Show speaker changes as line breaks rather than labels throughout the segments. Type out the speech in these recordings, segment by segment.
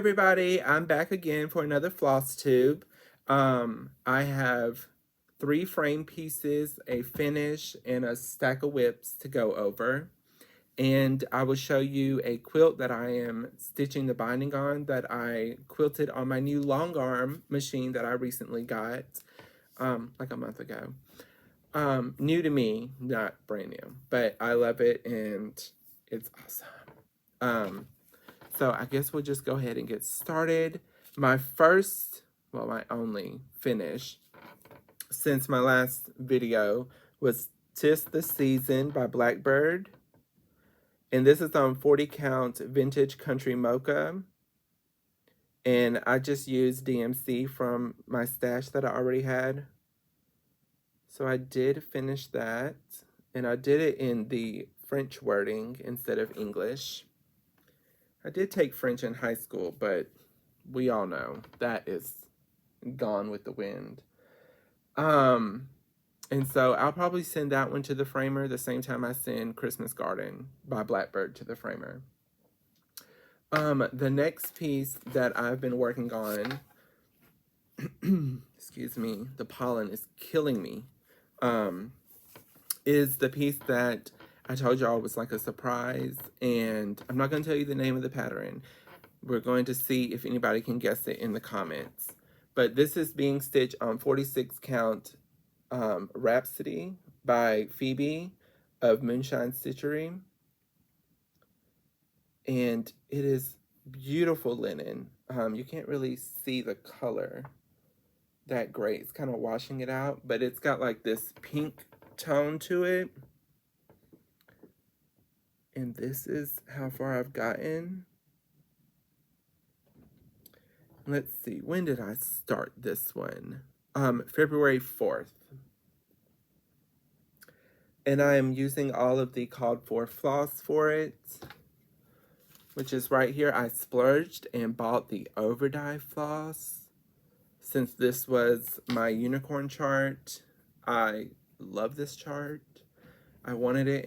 everybody, I'm back again for another floss tube. I have 3 frame pieces, a finish, and a stack of whips to go over. And I will show you a quilt that I am stitching the binding on that I quilted on my new long arm machine that I recently got like a month ago. New to me, not brand new, but I love it and it's awesome. So I guess we'll just go ahead and get started. My only finish since my last video was "'Tis the Season" by Blackbird. And this is on 40 count vintage country mocha. And I just used DMC from my stash that I already had. So I did finish that. And I did it in the French wording instead of English. I did take French in high school, but we all know that is gone with the wind. And so I'll probably send that one to the framer the same time I send Christmas Garden by Blackbird to the framer. The next piece that I've been working on, excuse me, the pollen is killing me, is the piece that I told y'all was like a surprise, and I'm not going to tell you the name of the pattern. We're going to see if anybody can guess it in the comments. But this is being stitched on 46 count Rhapsody by Pheobe of Moonshine Stitchery. And it is beautiful linen. You can't really see the color that great. It's kind of washing it out, but it's got like this pink tone to it. And this is how far I've gotten. Let's see, when did I start this one? February 4th. And I am using all of the called for floss for it, which is right here. I splurged and bought the overdye floss. Since this was my unicorn chart, I love this chart. I wanted it,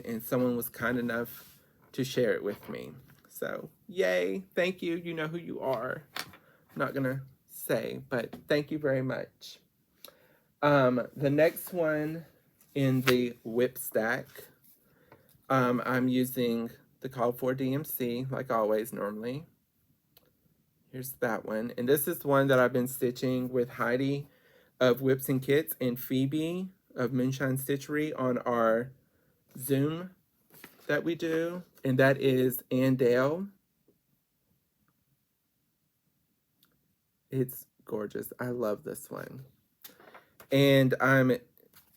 and someone was kind enough to share it with me. So, yay, thank you, you know who you are. I'm not gonna say, but thank you very much. The next one in the whip stack, I'm using the called for DMC, like always, normally. Here's that one, and this is one that I've been stitching with Heidi of Whips and Kits and Pheobe of Moonshine Stitchery on our Zoom that we do, and that is Andelle. It's gorgeous. I love this one. And I'm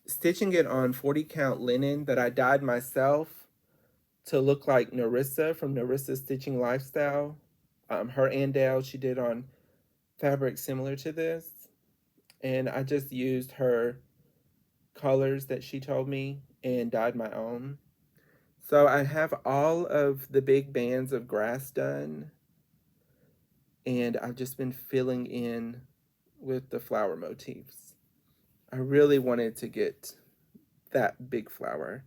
stitching it on 40 count linen that I dyed myself to look like Nerissa from Nerissa's Stitching Lifestyle. Her andelle she did on fabric similar to this. And I just used her colors that she told me and dyed my own. So I have all of the big bands of grass done. And I've just been filling in with the flower motifs. I really wanted to get that big flower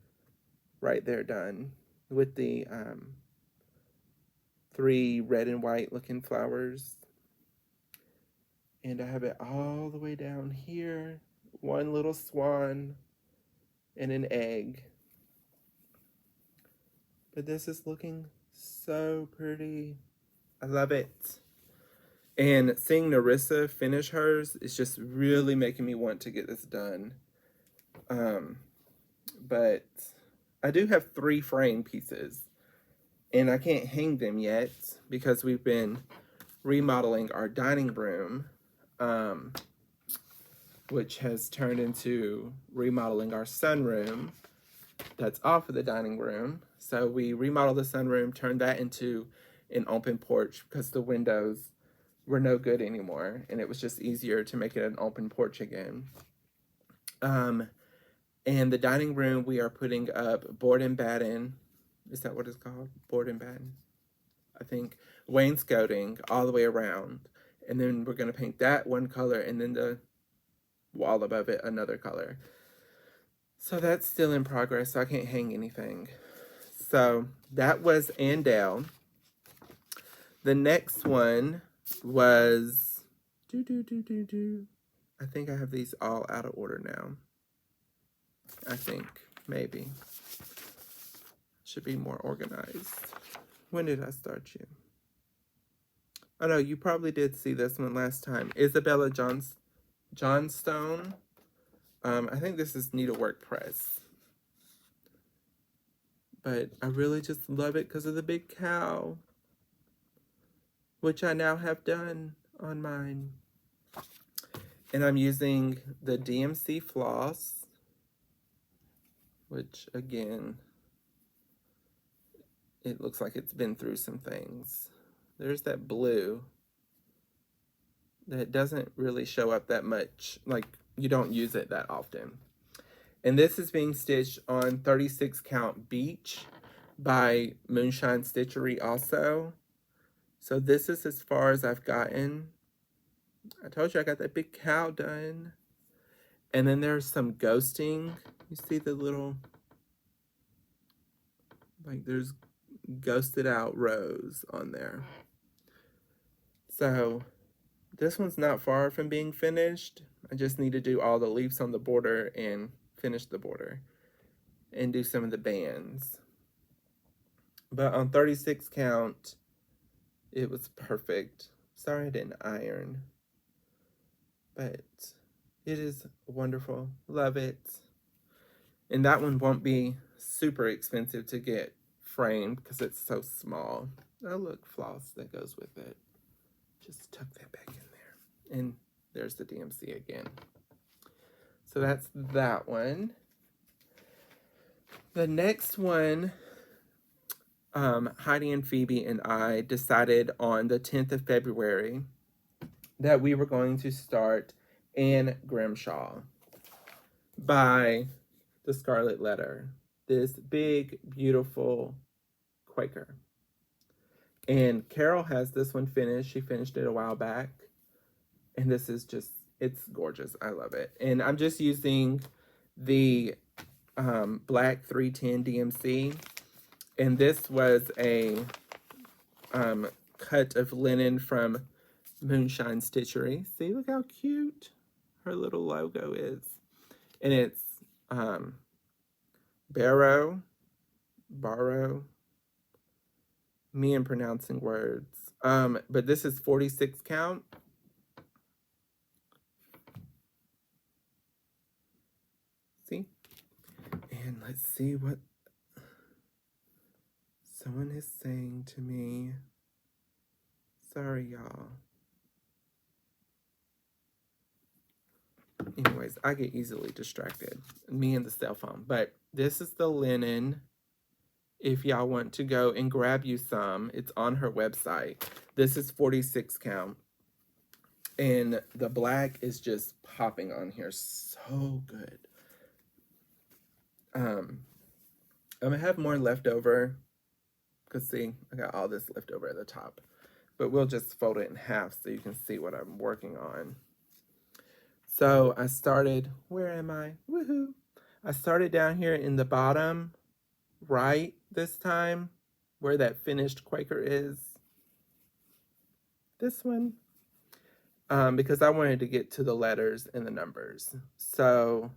right there done with the 3 red and white looking flowers. And I have it all the way down here. One little swan and an egg. But this is looking so pretty. I love it. And seeing Nerissa finish hers is just really making me want to get this done. But I do have 3 frame pieces. And I can't hang them yet because we've been remodeling our dining room. Which has turned into remodeling our sunroom that's off of the dining room. So we remodeled the sunroom, turned that into an open porch because the windows were no good anymore, and it was just easier to make it an open porch again. And the dining room, we are putting up board and batten. Is that what it's called? Board and batten? I think wainscoting all the way around. And then we're going to paint that one color, and then the wall above it another color. So that's still in progress, so I can't hang anything. So that was Andelle. The next one was, I think I have these all out of order now. I think, maybe. Should be more organized. When did I start you? Oh no, you probably did see this one last time. Isabella Johnstone. I think this is Needlework Press. But I really just love it because of the big cow, which I now have done on mine. And I'm using the DMC floss, which again, it looks like it's been through some things. There's that blue that doesn't really show up that much. Like, you don't use it that often. And this is being stitched on 36 count Beach by Moonshine Stitchery also. So this is as far as I've gotten. I told you I got that big cow done. And then there's some ghosting. You see the little, like there's ghosted out rows on there. So this one's not far from being finished. I just need to do all the leaves on the border and finish the border and do some of the bands. But on 36 count, it was perfect. Sorry I didn't iron, but it is wonderful. Love it. And that one won't be super expensive to get framed because it's so small. Oh, look, floss that goes with it. Just tuck that back in there. And there's the DMC again. So that's that one. The next one, Heidi and Phoebe and I decided on the 10th of February that we were going to start Anne Grimshaw by the Scarlet Letter. This big, beautiful Quaker. And Carol has this one finished. She finished it a while back. And this is just, it's gorgeous. I love it. And I'm just using the black 310 DMC. And this was a cut of linen from Moonshine Stitchery. See, look how cute her little logo is. And it's Barrow. Me and pronouncing words. But this is 46 count. See? And let's see what someone is saying to me. Sorry, y'all. Anyways, I get easily distracted. Me and the cell phone. But this is the linen. If y'all want to go and grab you some, it's on her website. This is 46 count. And the black is just popping on here. So good. I'm going to have more left over. Because see, I got all this left over at the top. But we'll just fold it in half so you can see what I'm working on. So I started, where am I? Woohoo! I started down here in the bottom right this time, where that finished Quaker is. This one. Because I wanted to get to the letters and the numbers. So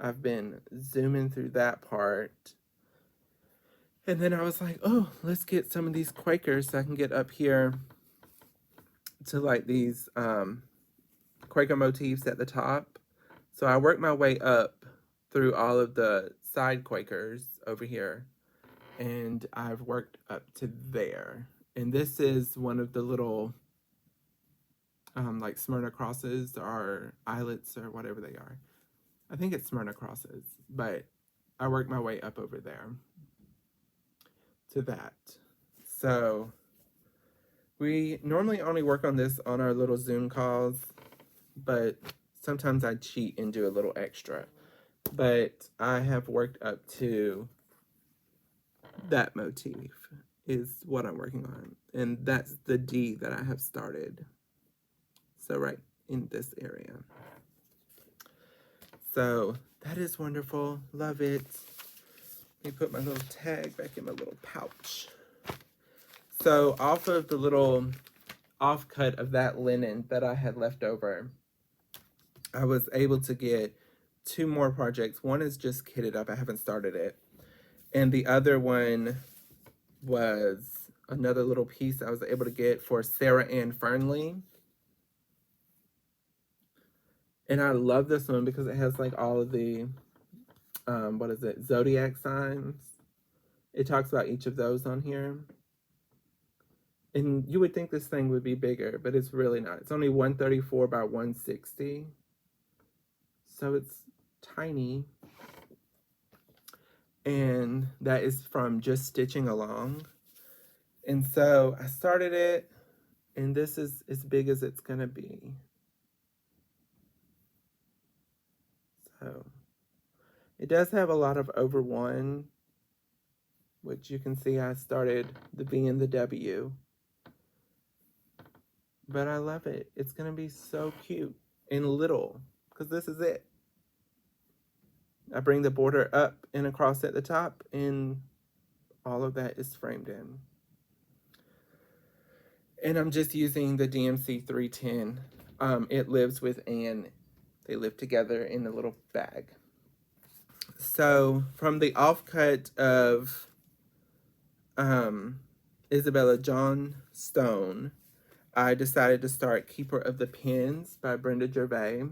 I've been zooming through that part. And then I was like, oh, let's get some of these Quakers so I can get up here to like these Quaker motifs at the top. So I worked my way up through all of the side Quakers over here. And I've worked up to there. And this is one of the little like Smyrna crosses or eyelets or whatever they are. I think it's Smyrna crosses, but I worked my way up over there to that. So we normally only work on this on our little Zoom calls, but sometimes I cheat and do a little extra. But I have worked up to that motif is what I'm working on. And that's the D that I have started. So right in this area. So that is wonderful. Love it. Let me put my little tag back in my little pouch. So off of the little offcut of that linen that I had left over, I was able to get 2 more projects. One is just kitted up. I haven't started it. And the other one was another little piece I was able to get for Sarah Ann Fernley. And I love this one because it has like all of the, what is it, zodiac signs. It talks about each of those on here. And you would think this thing would be bigger, but it's really not. It's only 134 by 160. So it's tiny. And that is from Just Stitching Along. And so I started it, and this is as big as it's gonna be. So it does have a lot of over one, which you can see I started the V and the W. But I love it. It's gonna be so cute and little, because this is it. I bring the border up and across at the top, and all of that is framed in. And I'm just using the DMC 310. It lives with Anne. They live together in a little bag. So from the offcut of Isabella Johnstone, I decided to start Keeper of the Pens by Brenda Gervais,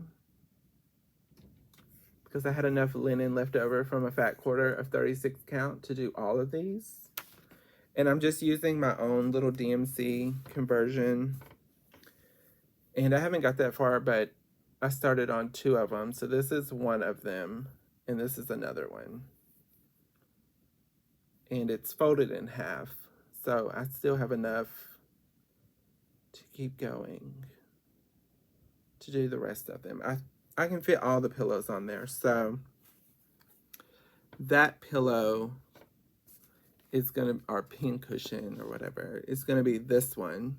because I had enough linen left over from a fat quarter of 36 count to do all of these. And I'm just using my own little DMC conversion. And I haven't got that far, but I started on 2 of them. So this is one of them, and this is another one. And it's folded in half. So I still have enough to keep going to do the rest of them. I can fit all the pillows on there. So that pillow is gonna, our pin cushion or whatever, it's gonna be this one.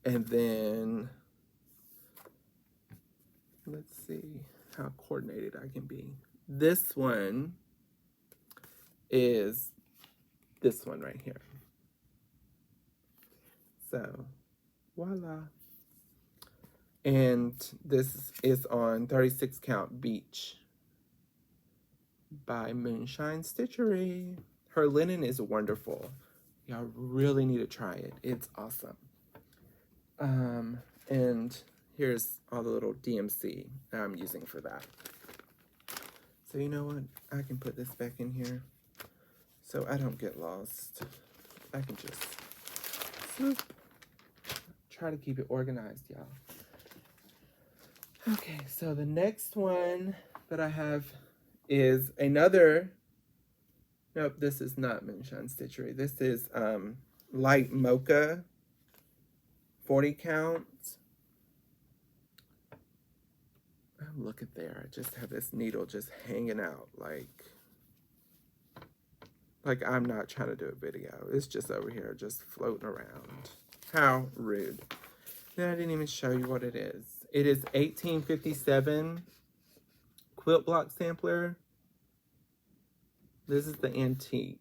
And then let's see how coordinated I can be. This one is this one right here. So voila. And this is on 36 count Beach by Moonshine Stitchery. Her linen is wonderful. Y'all really need to try it. It's awesome. And here's all the little DMC that I'm using for that. So you know what? I can put this back in here so I don't get lost. I can just swoop. Try to keep it organized, y'all. Okay, so the next one that I have is another, nope, this is not Moonshine Stitchery. This is Light Mocha 40 count. Look at there, I just have this needle just hanging out like I'm not trying to do a video. It's just over here, just floating around. How rude. Then I didn't even show you what it is. It is 1857 quilt block sampler. This is the antique.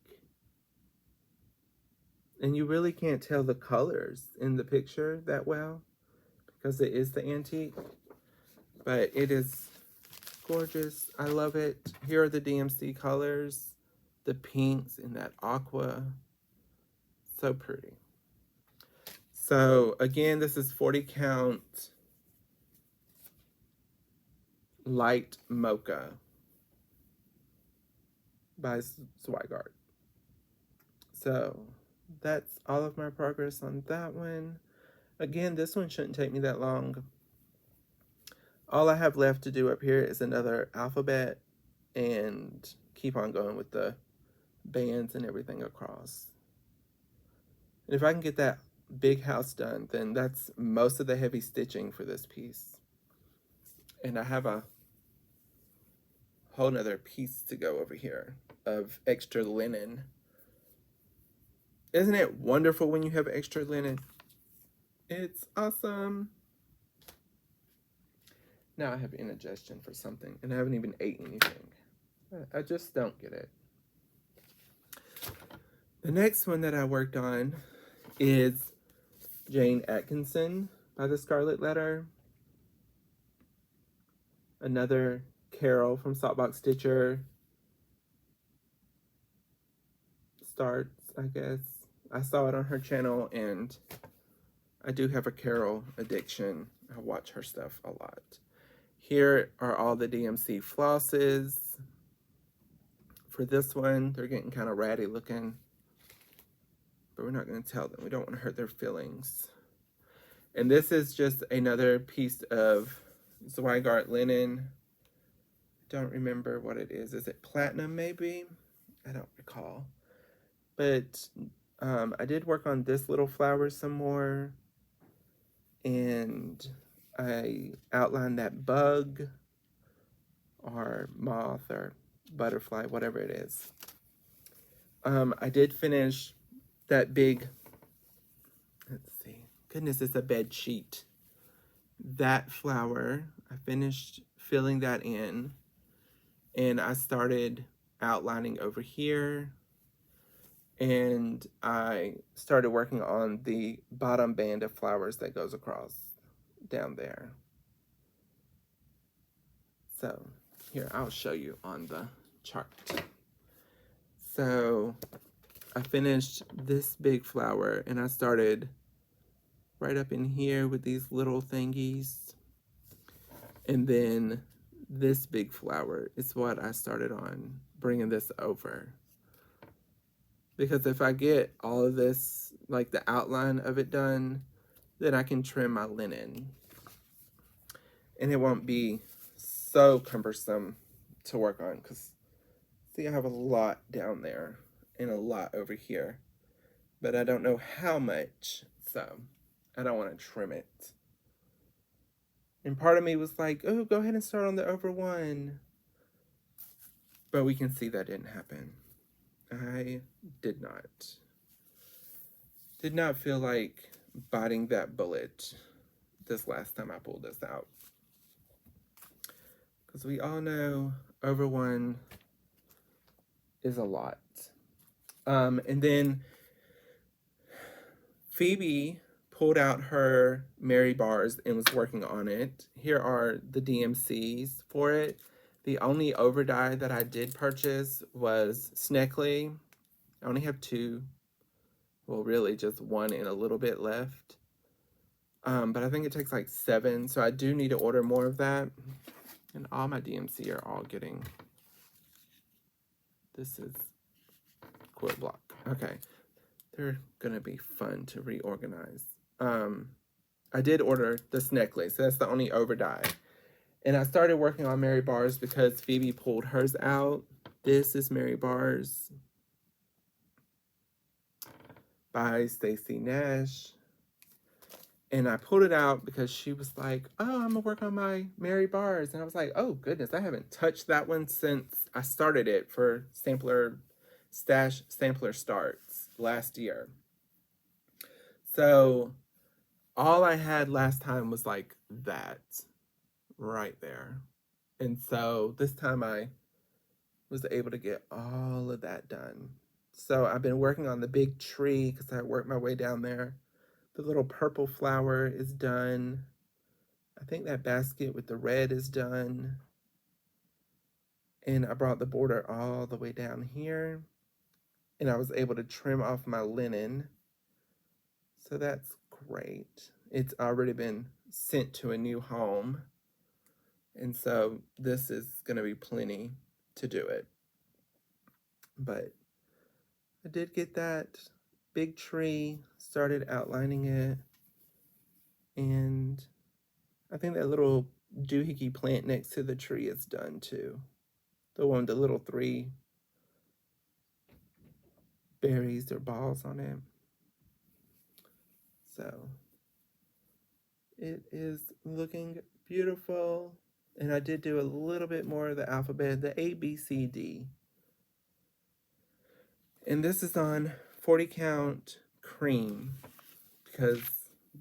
And you really can't tell the colors in the picture that well because it is the antique. But it is gorgeous. I love it. Here are the DMC colors. The pinks and that aqua. So pretty. So again, this is 40 count Light Mocha by Zweigart. So that's all of my progress on that one. Again, this one shouldn't take me that long. All I have left to do up here is another alphabet and keep on going with the bands and everything across. And if I can get that big house done, then that's most of the heavy stitching for this piece. And I have a whole nother piece to go over here of extra linen. Isn't it wonderful when you have extra linen? It's awesome. Now I have indigestion for something, and I haven't even eaten anything. I just don't get it. The next one that I worked on is Jane Atkinson by the Scarlet Letter. Another Carol from Saltbox Stitcher starts, I guess. I saw it on her channel, and I do have a Carol addiction. I watch her stuff a lot. Here are all the DMC flosses. For this one, they're getting kind of ratty looking, but we're not going to tell them. We don't want to hurt their feelings. And this is just another piece of Zweigart linen. Don't remember what it is. Is it platinum maybe? I don't recall. But I did work on this little flower some more. And I outlined that bug or moth or butterfly, whatever it is. I did finish that big, let's see, goodness, it's a bed sheet. That flower, I finished filling that in, and I started outlining over here, and I started working on the bottom band of flowers that goes across down there. So here, I'll show you on the chart. So I finished this big flower, and I started right up in here with these little thingies. And then this big flower is what I started on, bringing this over. Because if I get all of this, like the outline of it done, then I can trim my linen. And it won't be so cumbersome to work on, because see, I have a lot down there and a lot over here, but I don't know how much, so I don't want to trim it. And part of me was like, oh, go ahead and start on the over one. But we can see that didn't happen. I did not. Did not feel like biting that bullet this last time I pulled this out. Because we all know over one is a lot. And then Phoebe pulled out her Mary bars and was working on it. Here are the DMCs for it. The only over die that I did purchase was Sneckley. I only have two. Well, really just one and a little bit left. But I think it takes like 7, so I do need to order more of that. And all my DMC are all getting... This is quilt block. Okay. They're going to be fun to reorganize. I did order the Sneckley, so that's the only over die. And I started working on Mary bars because Phoebe pulled hers out. This is Mary bars by Stacey Nash. And I pulled it out because she was like, oh, I'm gonna work on my Mary bars. And I was like, oh goodness, I haven't touched that one since I started it for Sampler Starts last year. So all I had last time was like that right there. And so this time I was able to get all of that done. So I've been working on the big tree because I worked my way down there. The little purple flower is done. I think that basket with the red is done. And I brought the border all the way down here. And I was able to trim off my linen. So that's great. It's already been sent to a new home. And so this is going to be plenty to do it. But I did get that big tree, started outlining it. And I think that little doohickey plant next to the tree is done too. The one with the little 3 berries or balls on it. So it is looking beautiful. And I did do a little bit more of the alphabet, the A, B, C, D. And this is on 40 count cream because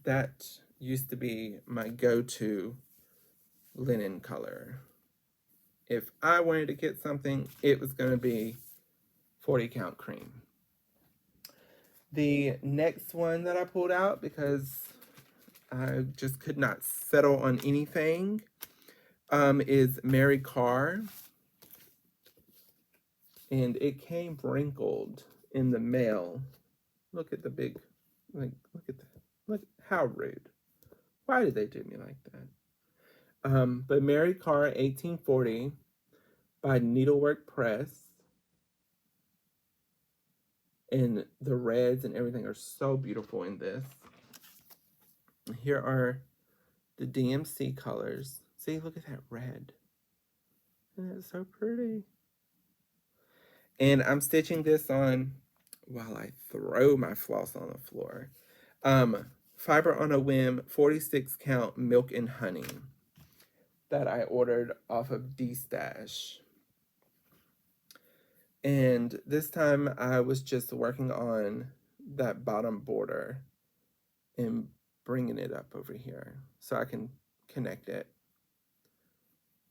that used to be my go-to linen color. If I wanted to get something, it was going to be 40 count cream. The next one that I pulled out, because I just could not settle on anything, is Mary Carr. And it came wrinkled in the mail. Look at the big, look at the, look, how rude. Why did they do me like that? But Mary Carr, 1840, by Needlework Press. And the reds and everything are so beautiful in this. Here are the DMC colors. See, look at that red. Isn't that so pretty? And I'm stitching this on while I throw my floss on the floor. Fiber on a Whim 46 count milk and honey that I ordered off of D-Stash. And this time I was just working on that bottom border and bringing it up over here so I can connect it.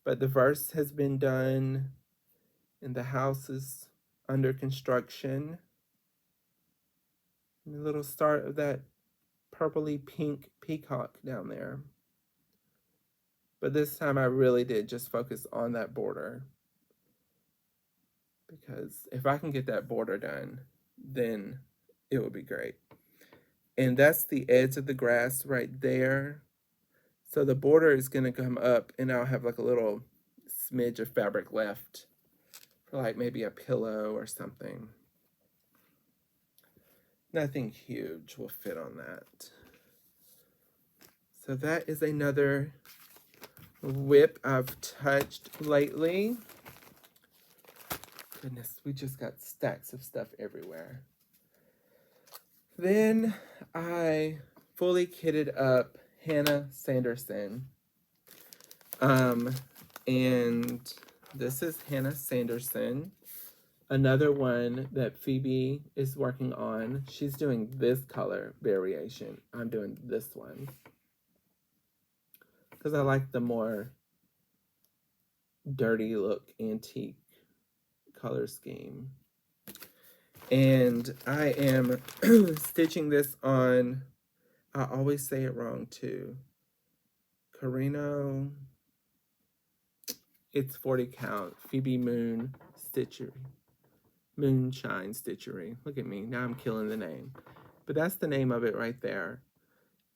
But the verse has been done and the house is under construction. And the little start of that purpley pink peacock down there. But this time I really did just focus on that border. Because if I can get that border done, then it would be great. And that's the edge of the grass right there. So the border is going to come up and I'll have like a little smidge of fabric left for like maybe a pillow or something. Nothing huge will fit on that. So that is another whip I've touched lately. Goodness, we just got stacks of stuff everywhere. Then I fully kitted up Hannah Sanderson. And this is Hannah Sanderson. Another one that Phoebe is working on. She's doing this color variation. I'm doing this one. Because I like the more dirty look antique color scheme. And I am stitching this on, I always say it wrong too, Carino, it's 40 count, Phoebe Moon Stitchery, Moonshine Stitchery. Look at me, now I'm killing the name. But that's the name of it right there.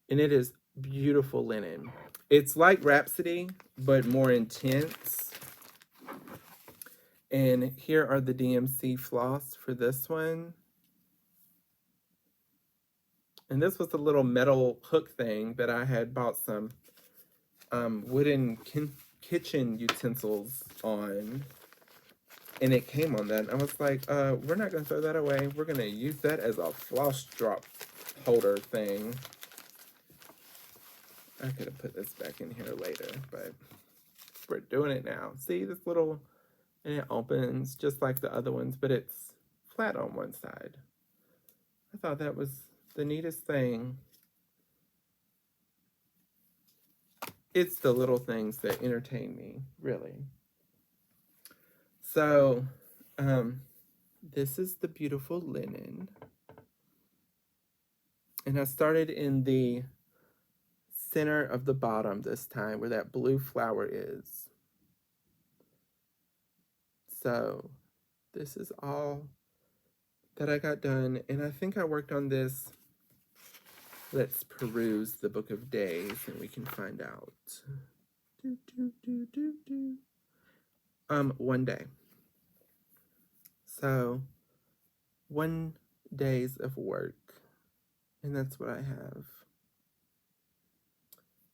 And it is beautiful linen. It's like Rhapsody, but more intense. And here are the DMC floss for this one. And this was a little metal hook thing that I had bought some wooden kitchen utensils on. And it came on that. And I was like, we're not going to throw that away. We're going to use that as a floss drop holder thing. I could have put this back in here later, but we're doing it now. See this little, and it opens just like the other ones, but it's flat on one side. I thought that was the neatest thing. It's the little things that entertain me, really. So, this is the beautiful linen. And I started in the center of the bottom this time, where that blue flower is. So, this is all that I got done. And I think I worked on this. Let's peruse the Book of Days and we can find out. One day. So, 1 days of work. And that's what I have.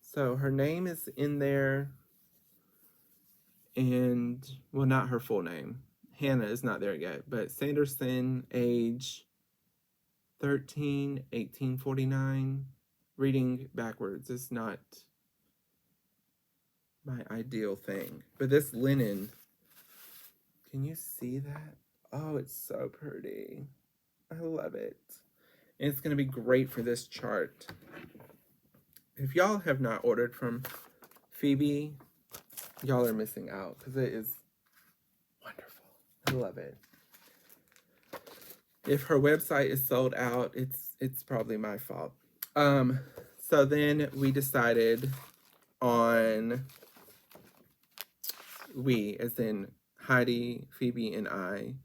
So, her name is in there. And, well, not her full name. Hannah is not there yet. But Sanderson, age 13, 1849. Reading backwards is not my ideal thing. But this linen, can you see that? Oh, it's so pretty. I love it. And it's going to be great for this chart. If y'all have not ordered from Phoebe, y'all are missing out because it is wonderful. I love it. If her website is sold out, it's probably my fault. So then we decided on, we, as in Heidi, Phoebe, and I,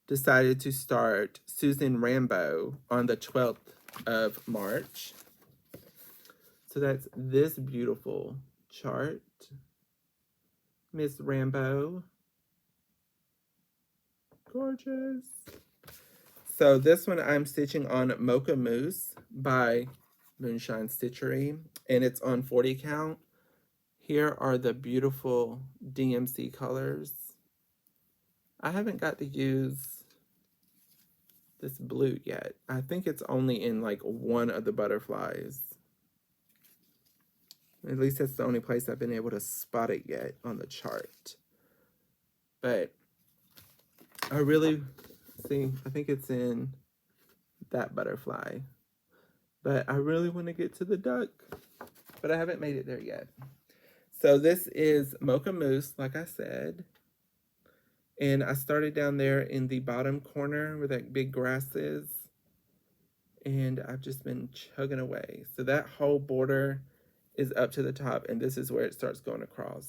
decided to start Susan Rambo on the 12th of March. So that's this beautiful chart. Miss Rambo. Gorgeous. So this one I'm stitching on Mocha Mousse by Moonshine Stitchery, and it's on 40 count. Here are the beautiful DMC colors. I haven't got to use this blue yet. I think it's only in like one of the butterflies. At least that's the only place I've been able to spot it yet on the chart. But I really, see, I think it's in that butterfly. But I really want to get to the duck, but I haven't made it there yet. So this is Mocha Mousse, like I said. And I started down there in the bottom corner where that big grass is. And I've just been chugging away. So that whole border is up to the top, and this is where it starts going across.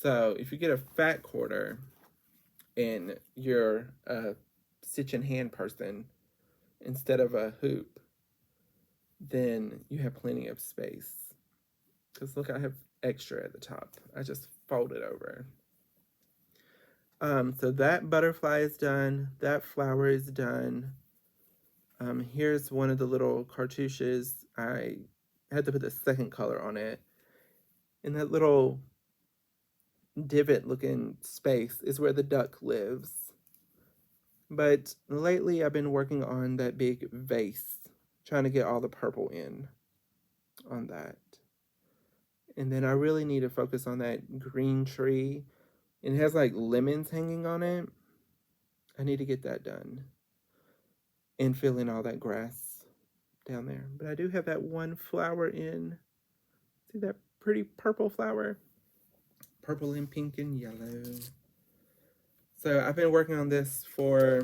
So if you get a fat quarter and you're a stitch and hand person instead of a hoop, then you have plenty of space. Because look, I have extra at the top. I just fold it over. So that butterfly is done. That flower is done. Here's one of the little cartouches. I had to put the second color on it. And that little divot looking space is where the duck lives. But lately I've been working on that big vase, trying to get all the purple in on that. And then I really need to focus on that green tree. And it has like lemons hanging on it. I need to get that done. And fill in all that grass down there. But I do have that one flower in. See that pretty purple flower? Purple and pink and yellow. So I've been working on this for,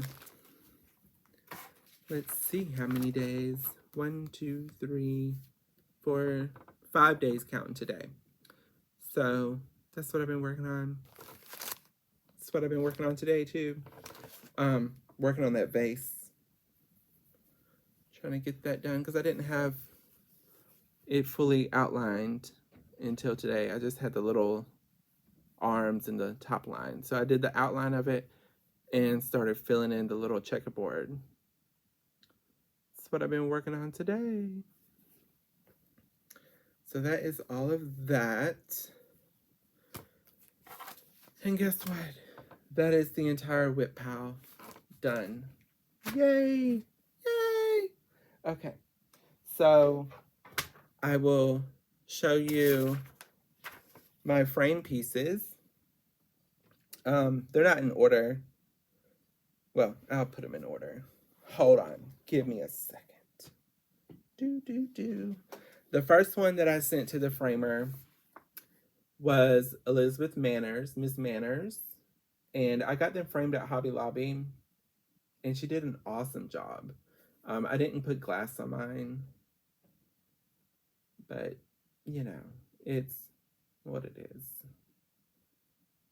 let's see how many days. 1, 2, 3, 4, 5 days counting today. So that's what I've been working on. That's what I've been working on today too. Working on that vase. Trying to get that done because I didn't have it fully outlined until today. I just had the little arms and the top line. So I did the outline of it and started filling in the little checkerboard. That's what I've been working on today. So that is all of that. And guess what? That is the entire whip pile done. Yay! Yay! Okay. So I will show you my frame pieces. They're not in order. Well, I'll put them in order. Hold on. Give me a second. The first one that I sent to the framer was Elizabeth Manners, Miss Manners. And I got them framed at Hobby Lobby. And she did an awesome job. I didn't put glass on mine. But, you know, it's what it is.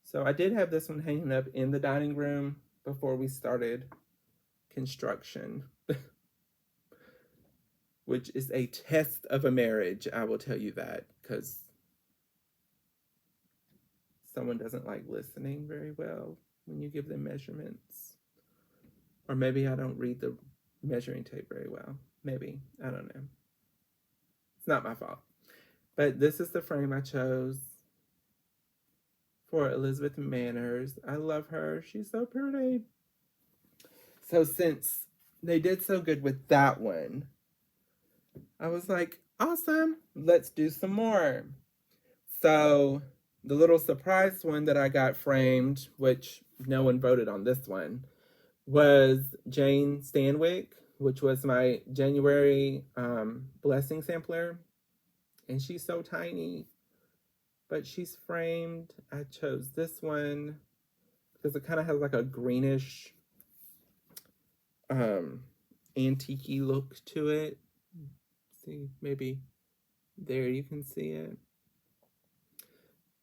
So I did have this one hanging up in the dining room before we started construction. Which is a test of a marriage, I will tell you that, because someone doesn't like listening very well when you give them measurements. Or maybe I don't read the measuring tape very well. Maybe. I don't know. It's not my fault. But this is the frame I chose for Elizabeth Manners. I love her. She's so pretty. So since they did so good with that one, I was like, awesome, let's do some more. So the little surprise one that I got framed, which no one voted on this one, was Jane Stanwyck, which was my January blessing sampler. And she's so tiny, but she's framed. I chose this one because it kind of has like a greenish antique-y look to it. See, maybe there you can see it.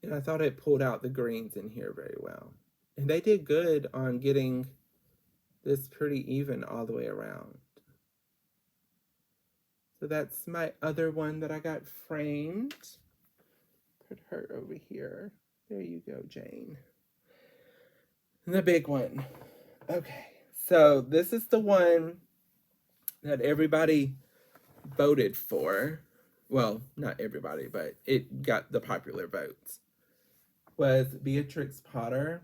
And I thought it pulled out the greens in here very well. And they did good on getting this pretty even all the way around. So that's my other one that I got framed. Put her over here. There you go, Jane. And the big one. Okay, so this is the one that everybody voted for. Well, not everybody, but it got the popular votes. Was Beatrix Potter.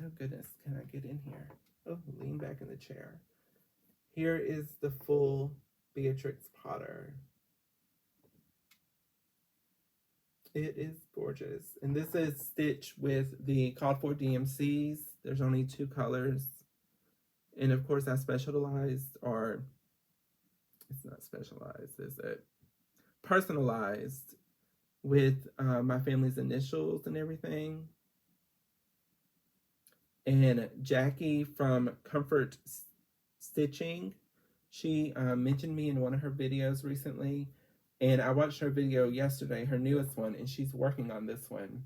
Oh goodness, can I get in here? Oh, lean back in the chair. Here is the full Beatrix Potter. It is gorgeous. And this is stitched with the called for DMCs. There's only 2 colors. And of course I specialized, or it's not specialized, is it? Personalized with my family's initials and everything. And Jackie from Comfort.Stitching, she mentioned me in one of her videos recently, and I watched her video yesterday, her newest one, and she's working on this one.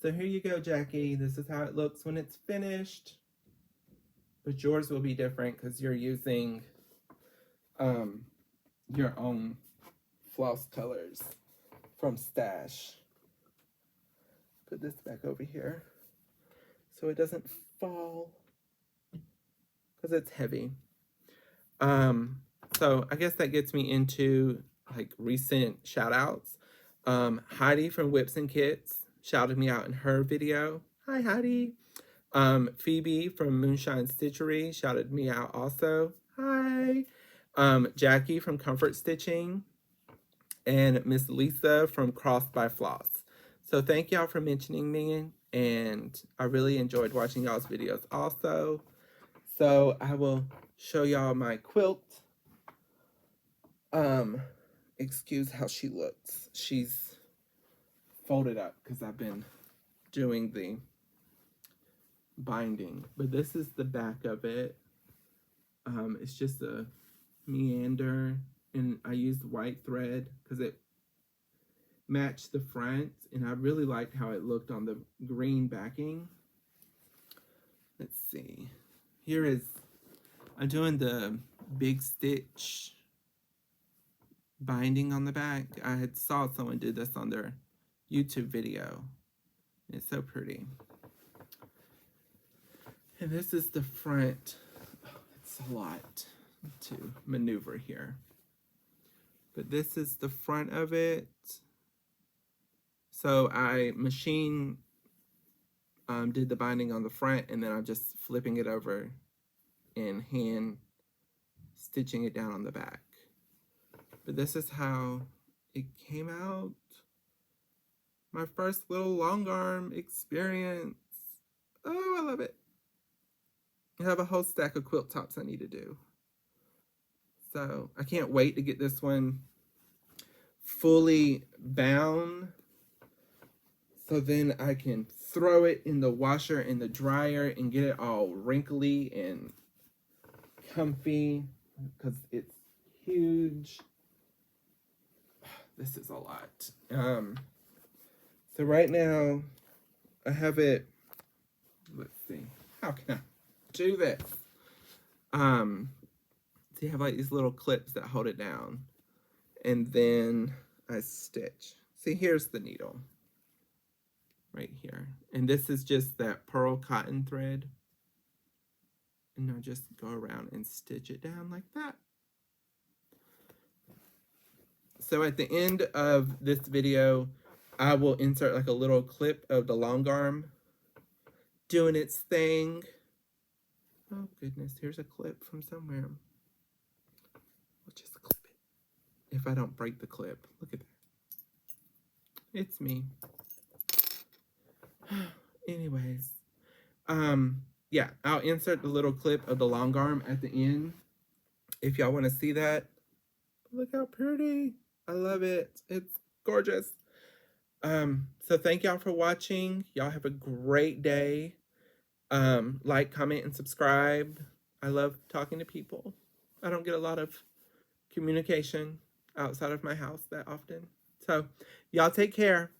So here you go, Jackie. This is how it looks when it's finished. But yours will be different because you're using your own floss colors from Stash. Put this back over here so it doesn't fall because it's heavy. So I guess that gets me into like recent shout outs. Heidi from Whips and Kits shouted me out in her video. Hi, Heidi. Phoebe from Moonshine Stitchery shouted me out also. Hi. Jackie from Comfort Stitching, and Miss Lisa from Crossed by Floss. So thank y'all for mentioning me, and I really enjoyed watching y'all's videos also. So I will show y'all my quilt. Excuse how she looks. She's folded up because I've been doing the binding. But this is the back of it. It's just a meander, and I used white thread because it matched the front, and I really liked how it looked on the green backing. Let's see. Here is, I'm doing the big stitch binding on the back. I had saw someone do this on their YouTube video. It's so pretty. And this is the front. Oh, it's a lot to maneuver here. But this is the front of it. So I did the binding on the front, and then I'm just flipping it over and hand stitching it down on the back. But this is how it came out. My first little long arm experience. Oh, I love it. I have a whole stack of quilt tops I need to do. So I can't wait to get this one fully bound, so then I can throw it in the washer and the dryer and get it all wrinkly and comfy because it's huge. This is a lot. So right now I have it, let's see, how can I do this? So you have like these little clips that hold it down, and then I stitch. See, here's the needle right here, and this is just that pearl cotton thread, and I'll just go around and stitch it down like that. So at the end of this video, I will insert like a little clip of the long arm doing its thing. Oh goodness, here's a clip from somewhere. I'll just clip it. If I don't break the clip, look at that. It's me. Anyways, yeah, I'll insert the little clip of the long arm at the end if y'all want to see that. Look how pretty. I love it. It's gorgeous. So thank y'all for watching. Y'all have a great day. Like, comment, and subscribe. I love talking to people. I don't get a lot of communication outside of my house that often. So, y'all take care.